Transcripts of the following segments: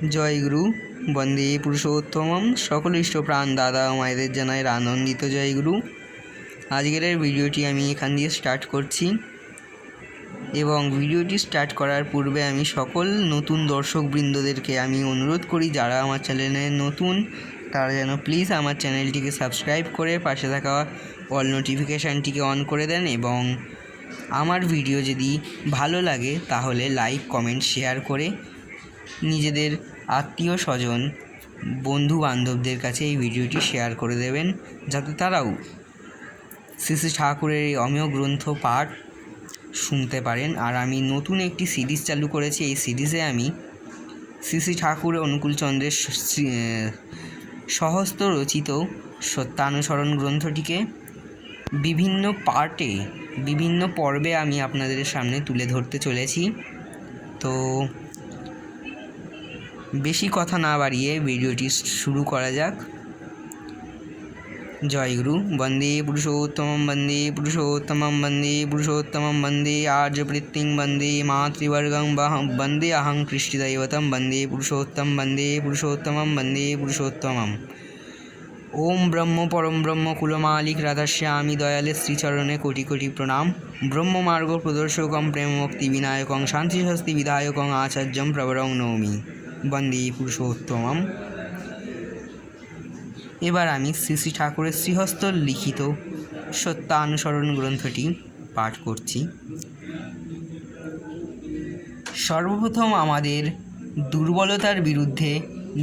জয়গুরু বন্দে পুরুষোত্তমম। সকল ইষ্টপ্রাণ দাদা মায়েদের জানাই আনন্দিত জয়গুরু। আজকের ভিডিওটি আমি এখান দিয়ে স্টার্ট করছি এবং ভিডিওটি স্টার্ট করার পূর্বে আমি সকল নতুন দর্শকবৃন্দদেরকে আমি অনুরোধ করি, যারা আমার চ্যানেলে নতুন তারা যেন প্লিজ আমার চ্যানেলটিকে সাবস্ক্রাইব করে পাশে থাকা অল নোটিফিকেশানটিকে অন করে দেন এবং আমার ভিডিও যদি ভালো লাগে তাহলে লাইক কমেন্ট শেয়ার করে নিজেদের আত্মীয় স্বজন বন্ধু বান্ধবদের কাছে এই ভিডিওটি শেয়ার করে দেবেন, যাতে তারাও শ্রী শ্রী ঠাকুরের এই অমেয় গ্রন্থ পাঠ শুনতে পারেন। আর আমি নতুন একটি সিরিজ চালু করেছি। এই সিরিজে আমি শ্রী শ্রী ঠাকুর অনুকূলচন্দ্রের স্বহস্ত রচিত সত্যানুসরণ গ্রন্থটিকে বিভিন্ন পার্টে বিভিন্ন পর্বে আমি আপনাদের সামনে তুলে ধরতে চলেছি। তো বেশি কথা না বাড়িয়ে ভিডিওটি শুরু করা যাক। জয়গুরু। বন্দে পুরুষোত্তমম বন্দে পুরুষোত্তমম বন্দে পুরুষোত্তমম বন্দে আর্যবৃত্তিং বন্দে মাতৃবর্গং বন্দে অহং কৃষ্টিদৈবতম বন্দে পুরুষোত্তম বন্দে পুরুষোত্তমম বন্দে পুরুষোত্তমম। ওম ব্রহ্ম পরম ব্রহ্ম কুলমালিক রাধাশ্যামী দয়ালে শ্রীচরণে কোটি কোটি প্রণাম। ব্রহ্মমার্গ প্রদর্শকম প্রেম মুক্তি বিনায়কং শান্তি শাস্তি বিধায়কং আচার্যম প্রবরং নৌমি বন্দে পুরুষোত্তমম। এবার আমি শ্রী শ্রী ঠাকুরের শ্রীহস্ত লিখিত সত্যানুসরণ গ্রন্থটি পাঠ করছি। সর্বপ্রথম আমাদের দুর্বলতার বিরুদ্ধে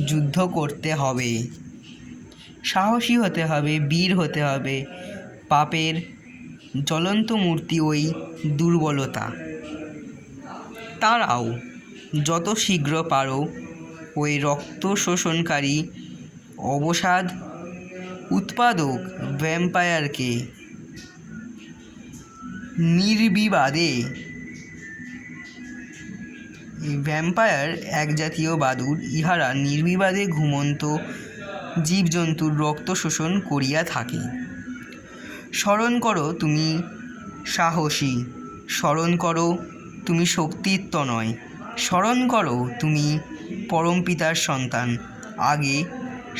যুদ্ধ করতে হবে, সাহসী হতে হবে, বীর হতে হবে। পাপের জ্বলন্ত মূর্তি ওই দুর্বলতা। তারাও যত শীঘ্র পারো ওই রক্ত শোষণকারী অবসাদ উৎপাদক ভ্যাম্পায়ারকে নির্বিবাদে, ভ্যাম্পায়ার এক জাতীয় বাদুড়, ইহারা নির্বিবাদে ঘুমন্ত জীবজন্তুর রক্ত শোষণ করিয়া থাকে। স্মরণ করো তুমি সাহসী, স্মরণ করো তুমি শক্তিত্ব নয়, স্মরণ করো তুমি পরমপিতার সন্তান। আগে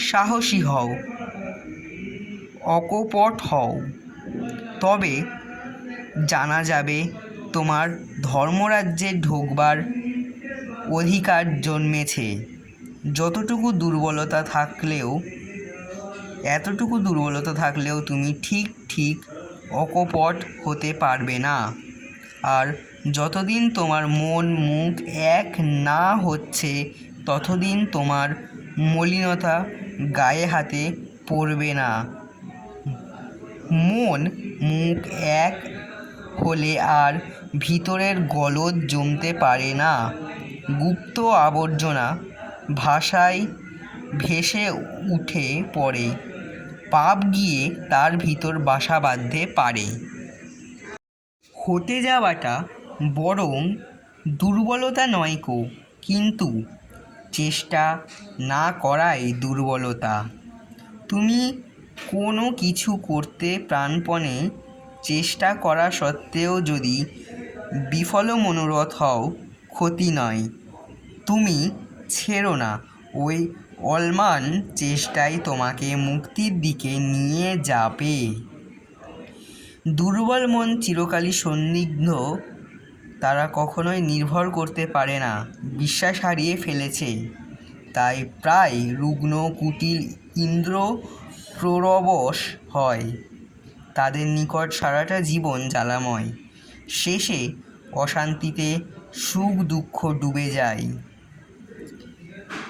সাহসী হও, অকপট হও, তবে জানা যাবে তোমার ধর্মরাজ্যে ঢোকবার অধিকার জন্মেছে। এতটুকু দুর্বলতা থাকলেও তুমি ঠিক অকপট হতে পারবে না। আর যতদিন তোমার মন মুখ এক না হচ্ছে ততদিন তোমার মলিনতা গায়ে হাতে পড়বে না। মন মুখ এক হলে আর ভিতরের গলদ জমতে পারে না। গুপ্ত আবর্জনা ভাষায় ভেসে উঠে পড়ে, পাপ গিয়ে তার ভিতর বাসা বাঁধতে পারে। হতে যাওয়াটা বরং দুর্বলতা নয়কো, কিন্তু চেষ্টা না করাই দুর্বলতা। তুমি কোনো কিছু করতে প্রাণপণে চেষ্টা করা সত্ত্বেও যদি বিফল মনোরথ হও, ক্ষতি নয়। তুমি ছেড়ো না, ওই অলমান চেষ্টাই তোমাকে মুক্তির দিকে নিয়ে যাবে। দুর্বল মন চিরকালই সন্দিগ্ধ, তারা কখনোই নির্ভর করতে পারে না, বিশ্বাস হারিয়ে ফেলেছে। তাই প্রায় রুগ্ন কুটিল ইন্দ্র প্ররবশ হয়। তাদের নিকট সারাটা জীবন জ্বালাময়, শেষে অশান্তিতে সুখ দুঃখ ডুবে যায়।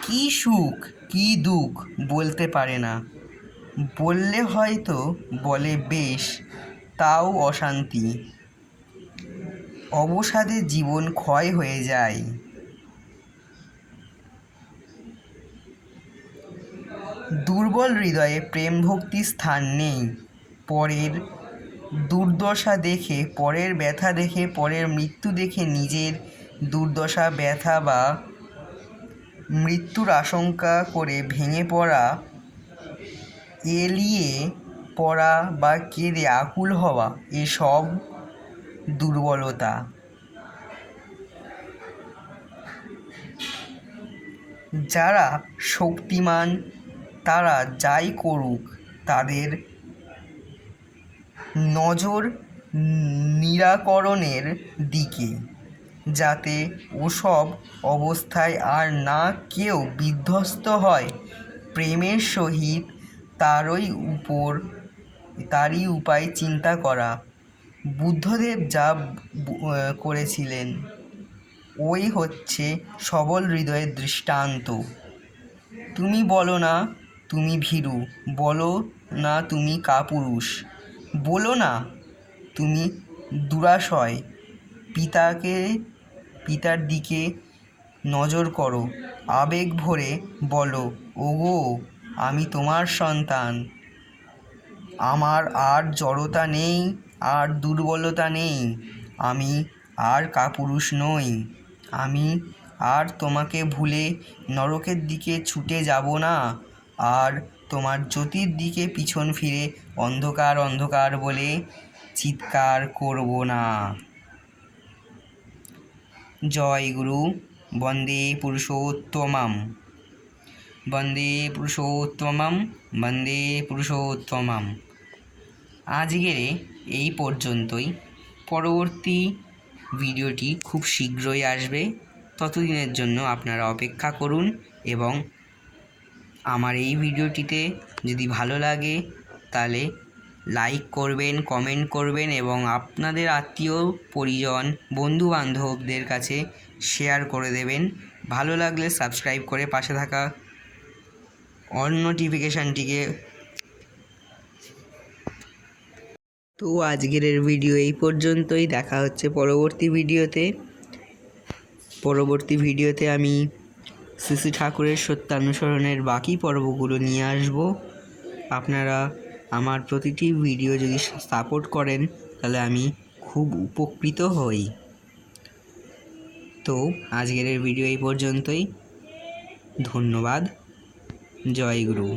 কি সুখ কি দুঃখ বলতে পারে না, বললে হয়তো বলে বেশ, তাও অশান্তি, অবসাদে জীবন ক্ষয় হয়ে যায়। দুর্বল হৃদয়ে প্রেম ভক্তির স্থান নেই। পরের দুর্দশা দেখে, পরের ব্যথা দেখে, পরের মৃত্যু দেখে নিজের দুর্দশা ব্যথা বা মৃত্যুর আশঙ্কা করে ভেঙে পড়া, এলিয়ে পড়া বা কেঁদে আকুল হওয়া, এসব দুর্বলতা। যারা শক্তিমান তারা যাই করুক তাদের নজর নিরাকরণের দিকে, যাতে ওসব অবস্থায় আর না কেউ বিধ্বস্ত হয়। প্রেমের সহিত তারই উপায় চিন্তা করা। বুদ্ধদেব যা করেছিলেন ওই হচ্ছে সবল হৃদয়ের দৃষ্টান্ত। তুমি বলো না তুমি ভীরু, বলো না তুমি কাপুরুষ, বলো না তুমি দুরাশয়। পিতার দিকে নজর করো, আবেগ ভরে বলো, ওগো আমি তোমার সন্তান, আমার আর জড়তা নেই, আর দুর্বলতা নেই, আমি আর কাপুরুষ নই, আমি আর তোমাকে ভুলে নরকের দিকে ছুটে যাব না, আর তোমার জ্যোতির দিকে পিছন ফিরে অন্ধকার অন্ধকার বলে চিৎকার করব না। জয় গুরু। বন্দে পুরুষোত্তমম, বন্দে পুরুষোত্তমম, বন্দে পুরুষোত্তমম। আজকের এই পর্যন্তই। পরবর্তী ভিডিওটি খুব শীঘ্রই আসবে। ততদিনের জন্য আপনারা অপেক্ষা করুন এবং আমার এই ভিডিওটিতে যদি ভালো লাগে তাহলে লাইক করবেন, কমেন্ট করবেন এবং আপনাদের আত্মীয় পরিজন বন্ধুবান্ধবদের কাছে শেয়ার করে দেবেন। ভালো লাগলে সাবস্ক্রাইব করে পাশে থাকা অল নোটিফিকেশানটিকে। তো আজকের ভিডিও এই পর্যন্তই। দেখা হচ্ছে পরবর্তী ভিডিওতে আমি শ্রী ঠাকুরের সত্যানুসরণের বাকি পর্বগুলো নিয়ে আসব। আপনারা আমার প্রতিটি ভিডিও যদি সাপোর্ট করেন তাহলে আমি খুব উপকৃত হই। তো আজকের ভিডিও এই পর্যন্তই। ধন্যবাদ। জয় গুরু।